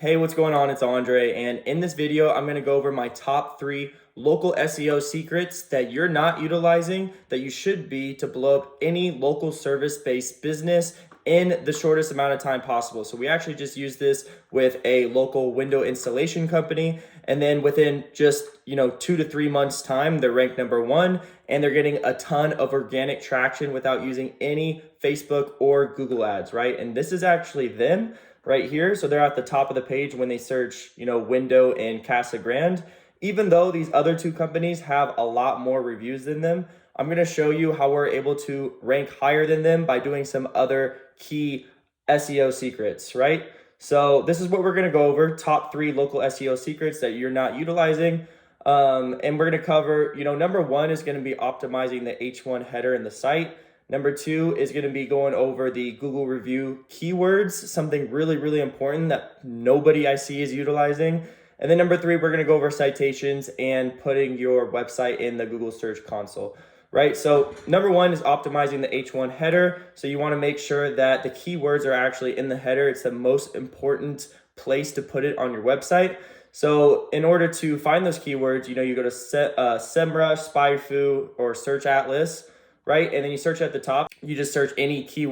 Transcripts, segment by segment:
Hey, what's going on? It's Andre, and in this video, I'm going to go over my top 3 local SEO secrets that you're not utilizing that you should be to blow up any local service-based business in the shortest amount of time possible. So we actually just use this with a local window installation company, and then within just 2 to 3 months time, they're ranked #1, and they're getting a ton of organic traction without using any Facebook or Google ads, right? And this is actually them right here. So they're at the top of the page when they search, window in Casa Grande. Even though these other two companies have a lot more reviews than them, I'm going to show you how we're able to rank higher than them by doing some other key SEO secrets, right? So this is what we're going to go over, top 3 local SEO secrets that you're not utilizing. And we're going to cover, #1 is going to be optimizing the H1 header in the site. #2 is going to be going over the Google review keywords, something really, really important that nobody I see is utilizing. And then #3, we're going to go over citations and putting your website in the Google Search Console, right? So #1 is optimizing the H1 header. So you want to make sure that the keywords are actually in the header. It's the most important place to put it on your website. So in order to find those keywords, you go to SEMrush, SpyFu, or Search Atlas, right? And then you search at the top. You just search any key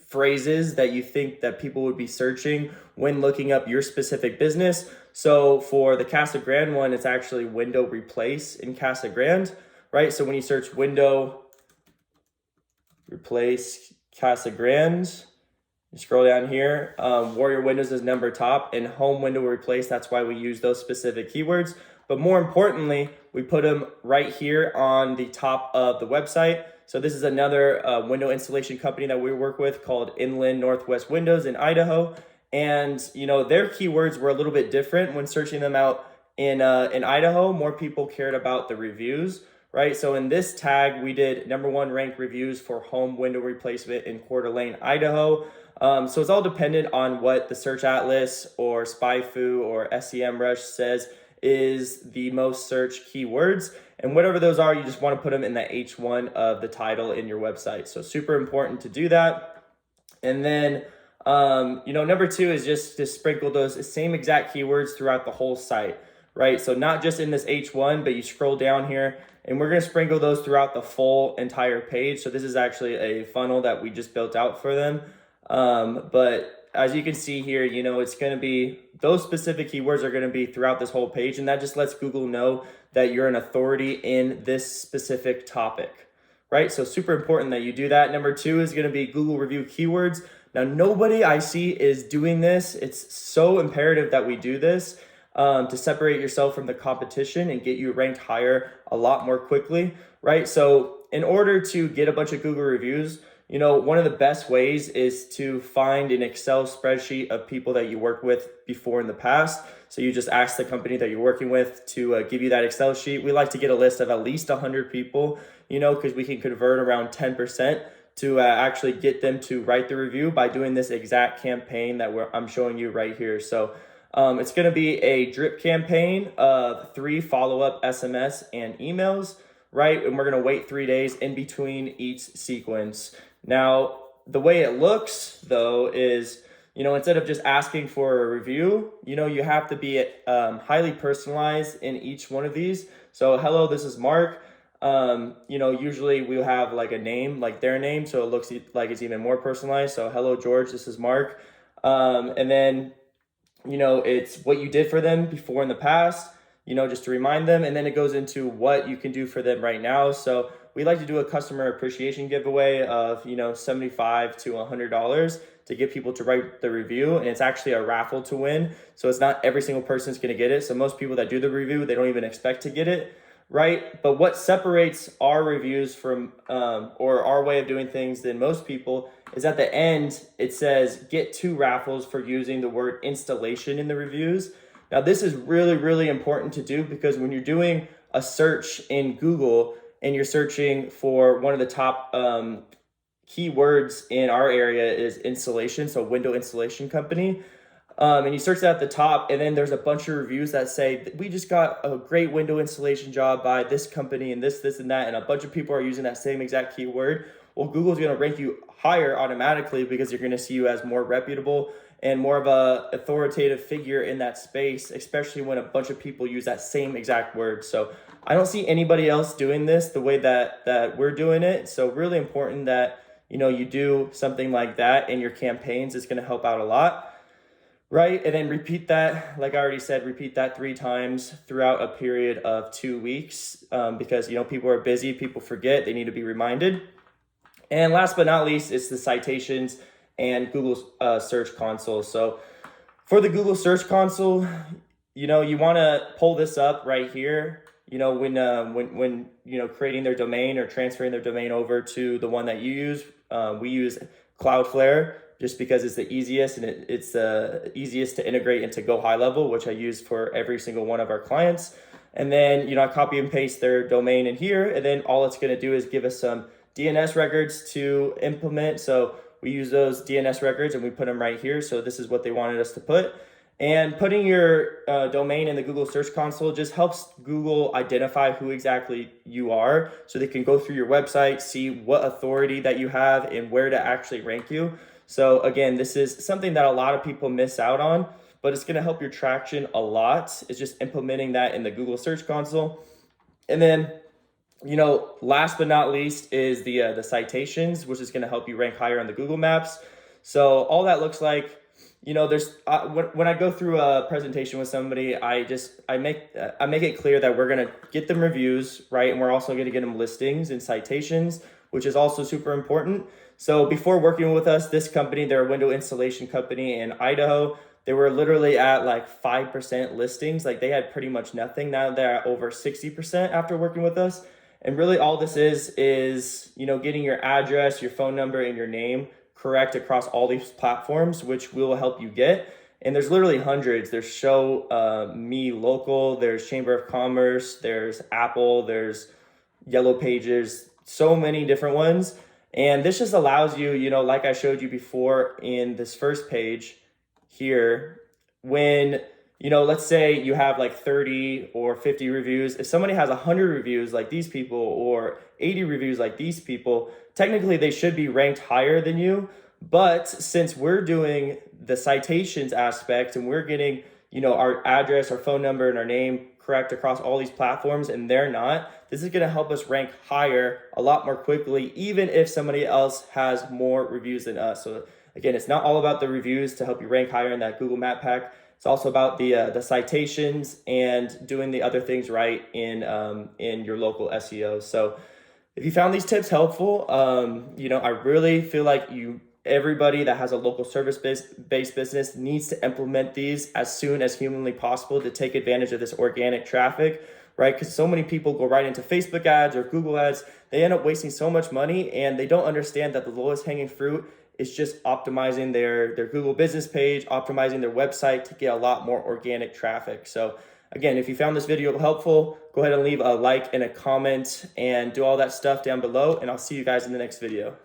phrases that you think that people would be searching when looking up your specific business. So for the Casa Grande one, it's actually window replace in Casa Grande, right? So when you search window replace Casa Grande, you scroll down here, Warrior Windows is top, and home window replace. That's why we use those specific keywords. But more importantly, we put them right here on the top of the website. So this is another window installation company that we work with called Inland Northwest Windows in Idaho. And their keywords were a little bit different when searching them out in Idaho. More people cared about the reviews, right? So in this tag, we did #1 ranked reviews for home window replacement in Coeur d'Alene, Idaho. So it's all dependent on what the Search Atlas or SpyFu or SEMrush says is the most searched keywords. And whatever those are, you just want to put them in the H1 of the title in your website. So super important to do that. And then, #2 is just to sprinkle those same exact keywords throughout the whole site, right? So not just in this H1, but you scroll down here and we're going to sprinkle those throughout the full entire page. So this is actually a funnel that we just built out for them. But as you can see here, it's going to be, those specific keywords are going to be throughout this whole page. And that just lets Google know that you're an authority in this specific topic, right? So super important that you do that. #2 is going to be Google review keywords. Now, nobody I see is doing this. It's so imperative that we do this to separate yourself from the competition and get you ranked higher a lot more quickly, right? So in order to get a bunch of Google reviews, one of the best ways is to find an Excel spreadsheet of people that you worked with before in the past. So you just ask the company that you're working with to give you that Excel sheet. We like to get a list of at least 100 people, because we can convert around 10% to actually get them to write the review by doing this exact campaign that I'm showing you right here. So it's going to be a drip campaign of 3 follow-up SMS and emails, right? And we're going to wait 3 days in between each sequence. Now, the way it looks, though, is, instead of just asking for a review, you have to be highly personalized in each one of these. So, hello, this is Mark. Usually we'll have like a name, like their name, so it looks like it's even more personalized. So, hello, George, this is Mark. And then, it's what you did for them before in the past, just to remind them. And then it goes into what you can do for them right now. So we like to do a customer appreciation giveaway of, $75 to $100 to get people to write the review. And it's actually a raffle to win. So it's not every single person's going to get it. So most people that do the review, they don't even expect to get it, right? But what separates our reviews from, or our way of doing things than most people is at the end, it says get 2 raffles for using the word installation in the reviews. Now, this is really, really important to do because when you're doing a search in Google and you're searching for one of the top keywords in our area is installation, so window installation company, and you search that at the top, and then there's a bunch of reviews that say, we just got a great window installation job by this company and this, and that, and a bunch of people are using that same exact keyword. Well, Google's going to rank you higher automatically because you're going to see you as more reputable and more of a authoritative figure in that space, especially when a bunch of people use that same exact word. So I don't see anybody else doing this the way that we're doing it. So really important that, you know, you do something like that in your campaigns. It's going to help out a lot. Right, and then repeat that, like I already said, repeat that 3 times throughout a period of 2 weeks, because, you know, people are busy, people forget, they need to be reminded. And last but not least, it's the citations and Google Search Console. So for the Google Search Console, you know, you want to pull this up right here. You know, when you know, creating their domain or transferring their domain over to the one that you use, we use Cloudflare, just because it's the easiest, and it's the easiest to integrate into Go High Level, which I use for every single one of our clients. And then, you know, I copy and paste their domain in here, and then all it's going to do is give us some DNS records to implement. So we use those DNS records and we put them right here. So this is what they wanted us to put. And putting your domain in the Google Search Console just helps Google identify who exactly you are, so they can go through your website, see what authority that you have and where to actually rank you. So again, this is something that a lot of people miss out on, but it's going to help your traction a lot. It's just implementing that in the Google Search Console. And then, you know, last but not least is the citations, which is going to help you rank higher on the Google Maps. So all that looks like, you know, there's when I go through a presentation with somebody, I make it clear that we're going to get them reviews, right? And we're also going to get them listings and citations, which is also super important. So before working with us, this company, they're a window installation company in Idaho. They were literally at like 5% listings. Like they had pretty much nothing. Now they're at over 60% after working with us. And really all this is, you know, getting your address, your phone number, and your name correct across all these platforms, which will help you get. And there's literally hundreds. There's Show Me Local, there's Chamber of Commerce, there's Apple, there's Yellow Pages, so many different ones. And this just allows you, you know, like I showed you before in this first page here, when, you know, let's say you have like 30 or 50 reviews. If somebody has 100 reviews like these people or 80 reviews like these people, technically they should be ranked higher than you. But since we're doing the citations aspect and we're getting, you know, our address, our phone number, and our name correct across all these platforms and they're not, this is going to help us rank higher a lot more quickly, even if somebody else has more reviews than us. So again, it's not all about the reviews to help you rank higher in that Google Map Pack. It's also about the citations and doing the other things right in your local SEO. So if you found these tips helpful, you know, I really feel like everybody that has a local service-based business needs to implement these as soon as humanly possible to take advantage of this organic traffic, right? Because so many people go right into Facebook ads or Google ads. They end up wasting so much money, and they don't understand that the lowest hanging fruit is just optimizing their Google business page, optimizing their website to get a lot more organic traffic. So again, if you found this video helpful, go ahead and leave a like and a comment and do all that stuff down below, and I'll see you guys in the next video.